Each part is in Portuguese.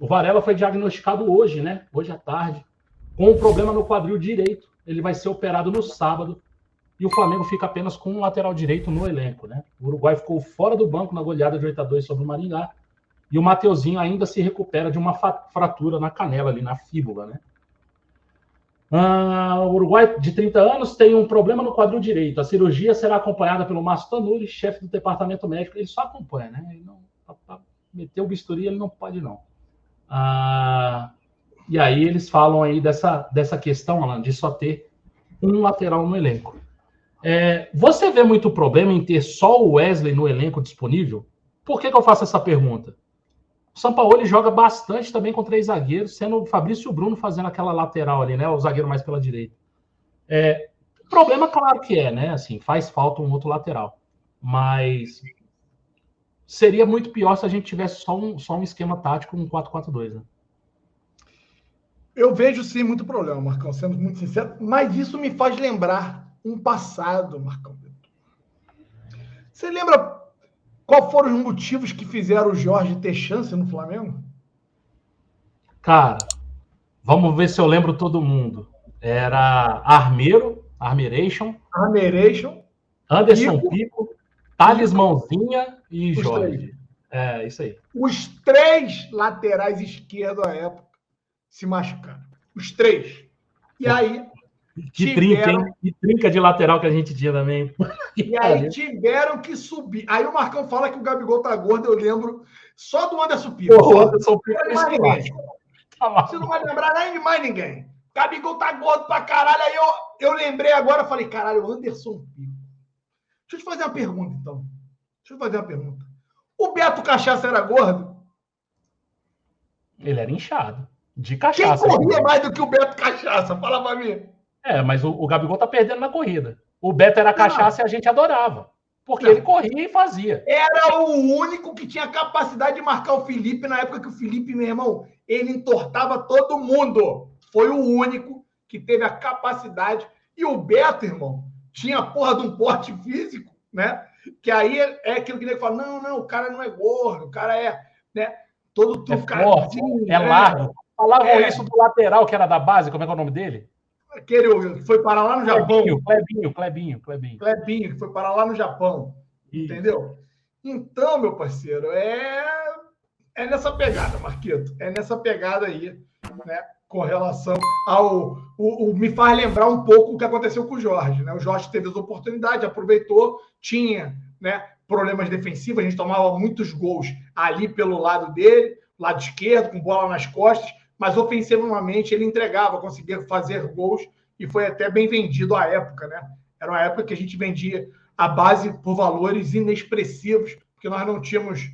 Varela foi diagnosticado hoje, né? Hoje à tarde, com um problema no quadril direito. Ele vai ser operado no sábado e o Flamengo fica apenas com um lateral direito no elenco, né? O Uruguai ficou fora do banco na goleada de 8-2 sobre o Maringá e o Mateuzinho ainda se recupera de uma fratura na canela ali, na fíbula, né? O Uruguai, de 30 anos, tem um problema no quadril direito. A cirurgia será acompanhada pelo Márcio Tanuri, chefe do departamento médico. Ele só acompanha, né? Ele não, pra meter o bisturi, ele não pode, não. E aí eles falam aí dessa questão, Alan, de só ter um lateral no elenco. Você vê muito problema em ter só o Wesley no elenco disponível? Por que eu faço essa pergunta? O Sampaoli joga bastante também com 3 zagueiros, sendo o Fabrício e o Bruno fazendo aquela lateral ali, né? O zagueiro mais pela direita. O problema, claro que né? Assim, faz falta um outro lateral. Mas seria muito pior se a gente tivesse só um esquema tático, um 4-4-2, né? Eu vejo sim muito problema, Marcão, sendo muito sincero, mas isso me faz lembrar um passado, Marcão. Você lembra qual foram os motivos que fizeram o Jorge ter chance no Flamengo? Cara, vamos ver se eu lembro todo mundo. Era Armeration, Anderson Pico, Thales Mãozinha e Jorge. Isso aí. Os 3 laterais esquerdos à época se machucaram. Os 3. E aí... Que trinca, hein? Que trinca de lateral que a gente tinha também. E aí tiveram que subir. Aí o Marcão fala que o Gabigol tá gordo, eu lembro só do Anderson Pico. O Anderson Pico não mais ninguém. Você não vai lembrar nem de mais ninguém. Gabigol tá gordo pra caralho. Aí eu lembrei agora, falei, caralho, o Anderson Pico. Deixa eu te fazer uma pergunta, então. O Beto Cachaça era gordo? Ele era inchado. De cachaça. Quem corria mais do que o Beto Cachaça? Fala pra mim. Mas o Gabigol tá perdendo na corrida. O Beto era cachaça e a gente adorava. Porque ele corria e fazia. Era o único que tinha capacidade de marcar o Felipe na época que o Felipe, meu irmão, ele entortava todo mundo. Foi o único que teve a capacidade. E o Beto, irmão, tinha a porra de um porte físico, né? Que aí é aquilo que ele fala, não, o cara não é gordo, o cara né? Todo truncadinho. É largo. Falavam isso do lateral, que era da base, como é que é o nome dele? Aquele que foi parar lá no Japão. Clebinho. Que foi parar lá no Japão. Isso. Entendeu? Então, meu parceiro, é nessa pegada, Marquito. É nessa pegada aí, né? Com relação ao... me faz lembrar um pouco o que aconteceu com o Jorge, né? O Jorge teve as oportunidades, aproveitou, tinha, né, problemas defensivos, a gente tomava muitos gols ali pelo lado dele, lado esquerdo, com bola nas costas, mas ofensivamente ele entregava, conseguia fazer gols e foi até bem vendido à época, né? Era uma época que a gente vendia a base por valores inexpressivos, porque nós não tínhamos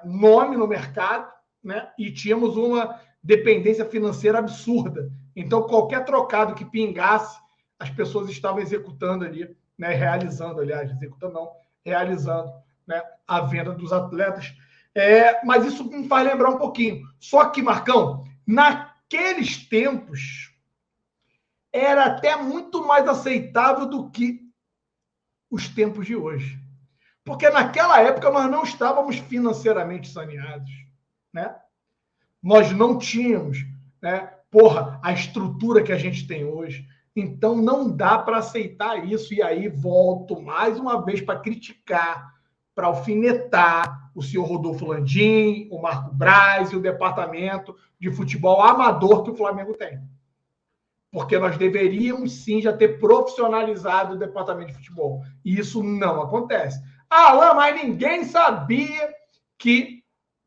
nome no mercado, né? E tínhamos uma dependência financeira absurda. Então, qualquer trocado que pingasse, as pessoas estavam executando ali, né? Realizando, né? A venda dos atletas. Mas isso me faz lembrar um pouquinho. Só que, Marcão, naqueles tempos, era até muito mais aceitável do que os tempos de hoje. Porque naquela época nós não estávamos financeiramente saneados, né? Nós não tínhamos, né, a estrutura que a gente tem hoje. Então não dá para aceitar isso. E aí volto mais uma vez para criticar, para alfinetar o senhor Rodolfo Landim, o Marco Braz e o departamento de futebol amador que o Flamengo tem. Porque nós deveríamos, sim, já ter profissionalizado o departamento de futebol. E isso não acontece. Alan, mas ninguém sabia que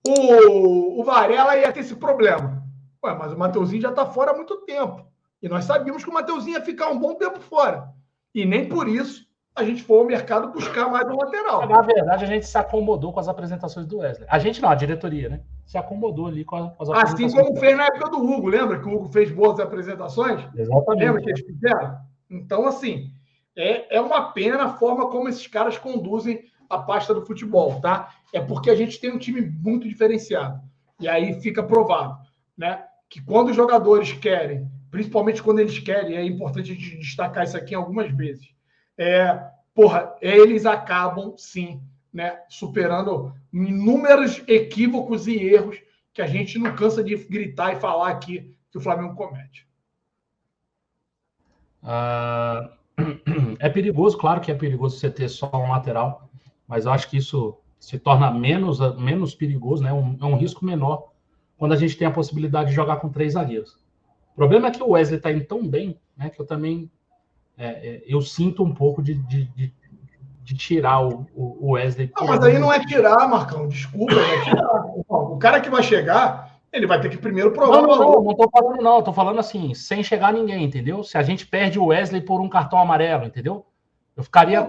o Varela ia ter esse problema. Mas o Mateuzinho já está fora há muito tempo. E nós sabíamos que o Mateuzinho ia ficar um bom tempo fora. E nem por isso a gente foi ao mercado buscar mais um lateral. Na verdade, a gente se acomodou com as apresentações do Wesley. A gente não, a diretoria, né? Se acomodou ali com as apresentações. Assim como fez na época do Hugo, lembra que o Hugo fez boas apresentações? Exatamente. Lembra que eles fizeram? Então, assim, é uma pena a forma como esses caras conduzem a pasta do futebol, tá? É porque a gente tem um time muito diferenciado. E aí fica provado, né? Que quando os jogadores querem, principalmente quando eles querem, é importante a gente destacar isso aqui algumas vezes, eles acabam, sim, né, superando inúmeros equívocos e erros que a gente não cansa de gritar e falar aqui que o Flamengo comete. É perigoso, claro que é perigoso você ter só um lateral, mas eu acho que isso se torna menos perigoso, né? É um risco menor quando a gente tem a possibilidade de jogar com 3 zagueiros. O problema é que o Wesley está indo tão bem, né? Que eu também eu sinto um pouco de tirar o Wesley. Não, mas aí não é tirar, Marcão, desculpa, é tirar. O cara que vai chegar, ele vai ter que primeiro provar o valor. Não tô falando não, tô falando assim, sem chegar ninguém, entendeu? Se a gente perde o Wesley por um cartão amarelo, entendeu? Eu ficaria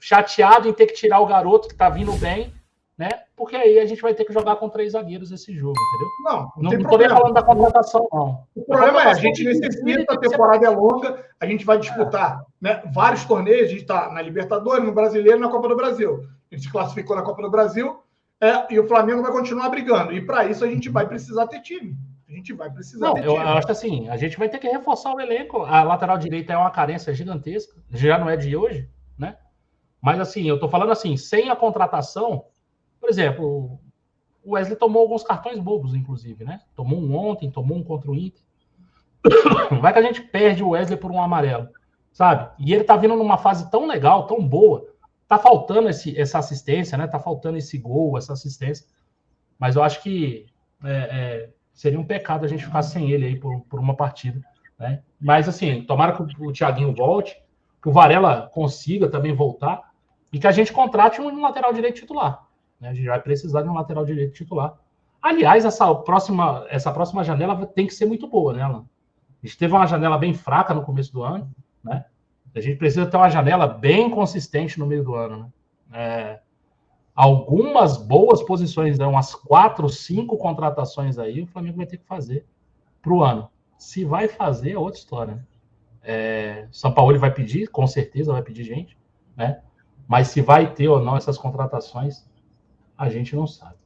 chateado em ter que tirar o garoto que tá vindo bem, né? Porque aí a gente vai ter que jogar com 3 zagueiros esse jogo, entendeu? Não tô nem falando da contratação, não. O problema a gente necessita, a temporada é longa, a gente vai disputar né, vários torneios, a gente está na Libertadores, no Brasileiro e na Copa do Brasil. A gente se classificou na Copa do Brasil e o Flamengo vai continuar brigando. E para isso a gente vai precisar ter time. A gente vai precisar ter time. Eu acho assim, a gente vai ter que reforçar o elenco. A lateral direita é uma carência gigantesca, já não é de hoje, né? Mas assim, eu tô falando assim, sem a contratação, por exemplo, o Wesley tomou alguns cartões bobos, inclusive, né? Tomou um ontem, tomou um contra o Inter. Vai que a gente perde o Wesley por um amarelo, sabe? E ele tá vindo numa fase tão legal, tão boa. Tá faltando essa assistência, né? Tá faltando esse gol, essa assistência. Mas eu acho que seria um pecado a gente ficar sem ele aí por uma partida, né? Mas assim, tomara que o Thiaguinho volte, que o Varela consiga também voltar e que a gente contrate um lateral direito titular. A gente vai precisar de um lateral direito titular. Aliás, essa próxima janela tem que ser muito boa, né, Alan? A gente teve uma janela bem fraca no começo do ano, né? A gente precisa ter uma janela bem consistente no meio do ano, né? Algumas boas posições, né? Umas 4, 5 contratações aí, o Flamengo vai ter que fazer para o ano. Se vai fazer, é outra história, né? São Paulo vai pedir, com certeza vai pedir gente, né? Mas se vai ter ou não essas contratações, a gente não sabe.